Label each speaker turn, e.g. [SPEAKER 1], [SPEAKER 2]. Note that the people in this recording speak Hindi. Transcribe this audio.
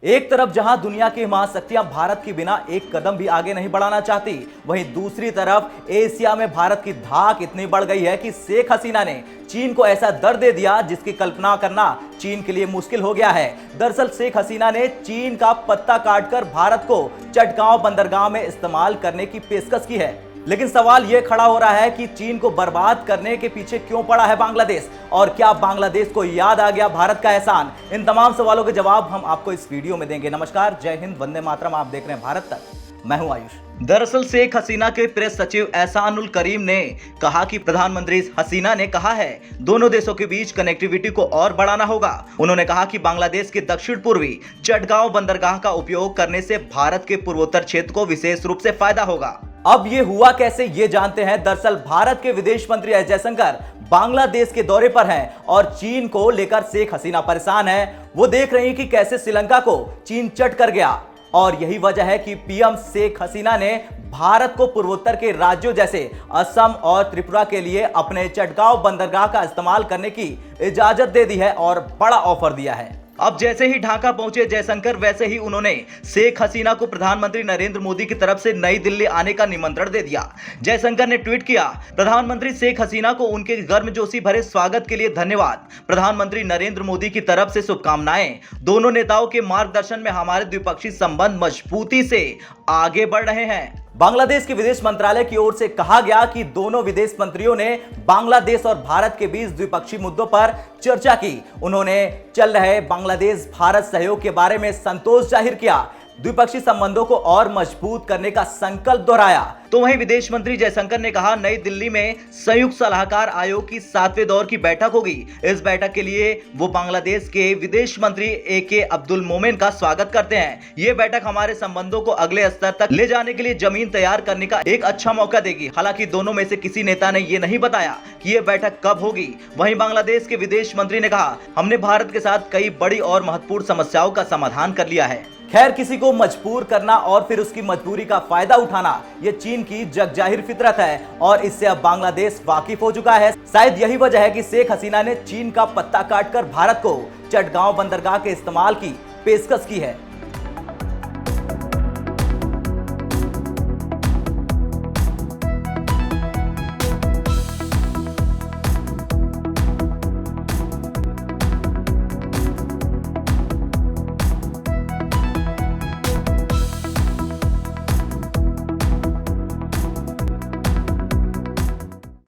[SPEAKER 1] एक तरफ जहां दुनिया की महाशक्तियां भारत के बिना एक कदम भी आगे नहीं बढ़ाना चाहती, वहीं दूसरी तरफ एशिया में भारत की धाक इतनी बढ़ गई है कि शेख हसीना ने चीन को ऐसा दर दे दिया जिसकी कल्पना करना चीन के लिए मुश्किल हो गया है। दरअसल शेख हसीना ने चीन का पत्ता काटकर भारत को चटगांव बंदरगाह में इस्तेमाल करने की पेशकश की है। लेकिन सवाल यह खड़ा हो रहा है कि चीन को बर्बाद करने के पीछे क्यों पड़ा है बांग्लादेश, और क्या बांग्लादेश को याद आ गया भारत का एहसान? इन तमाम सवालों के जवाब हम आपको इस वीडियो में देंगे। नमस्कार, जय हिंद, वंदे मातरम। आप देख रहे हैं भारत तक, मैं हूं आयुष। दरअसल शेख हसीना के प्रेस सचिव एहसानुल करीम ने कहा कि प्रधानमंत्री हसीना ने कहा है दोनों देशों के बीच कनेक्टिविटी को और बढ़ाना होगा। उन्होंने कहा कि बांग्लादेश के दक्षिण पूर्वी चटगांव बंदरगाह का उपयोग करने से भारत के पूर्वोत्तर क्षेत्र को विशेष रूप से फायदा होगा। अब ये हुआ कैसे, ये जानते हैं। दरअसल भारत के विदेश मंत्री एस जयशंकर बांग्लादेश के दौरे पर हैं और चीन को लेकर शेख हसीना परेशान है। वो देख रही हैं कि कैसे श्रीलंका को चीन चट कर गया, और यही वजह है कि पीएम शेख हसीना ने भारत को पूर्वोत्तर के राज्यों जैसे असम और त्रिपुरा के लिए अपने चटगांव बंदरगाह का इस्तेमाल करने की इजाजत दे दी है और बड़ा ऑफर दिया है। अब जैसे ही ढाका पहुंचे जयशंकर, वैसे ही उन्होंने शेख हसीना को प्रधानमंत्री नरेंद्र मोदी की तरफ से नई दिल्ली आने का निमंत्रण दे दिया। जयशंकर ने ट्वीट किया, प्रधानमंत्री शेख हसीना को उनके गर्मजोशी भरे स्वागत के लिए धन्यवाद। प्रधानमंत्री नरेंद्र मोदी की तरफ से शुभकामनाएं। दोनों नेताओं के मार्गदर्शन में हमारे द्विपक्षीय संबंध मजबूती से आगे बढ़ रहे हैं। बांग्लादेश के विदेश मंत्रालय की ओर से कहा गया कि दोनों विदेश मंत्रियों ने बांग्लादेश और भारत के बीच द्विपक्षीय मुद्दों पर चर्चा की। उन्होंने चल रहे बांग्लादेश भारत सहयोग के बारे में संतोष जाहिर किया, द्विपक्षीय संबंधों को और मजबूत करने का संकल्प दोहराया। तो वहीं विदेश मंत्री जयशंकर ने कहा, नई दिल्ली में संयुक्त सलाहकार आयोग की 7वें दौर की बैठक होगी। इस बैठक के लिए वो बांग्लादेश के विदेश मंत्री AK अब्दुल मोमेन का स्वागत करते हैं। ये बैठक हमारे संबंधों को अगले स्तर तक ले जाने के लिए जमीन तैयार करने का एक अच्छा मौका देगी। हालांकि दोनों में से किसी नेता ने ये नहीं बताया कि ये बैठक कब होगी। वहीं बांग्लादेश के विदेश मंत्री ने कहा, हमने भारत के साथ कई बड़ी और महत्वपूर्ण समस्याओं का समाधान कर लिया है। खैर, किसी को मजबूर करना और फिर उसकी मजबूरी का फायदा उठाना, ये चीन की जगजाहिर फितरत है और इससे अब बांग्लादेश वाकिफ हो चुका है। शायद यही वजह है कि शेख हसीना ने चीन का पत्ता काटकर भारत को चटगांव बंदरगाह के इस्तेमाल की पेशकश की है।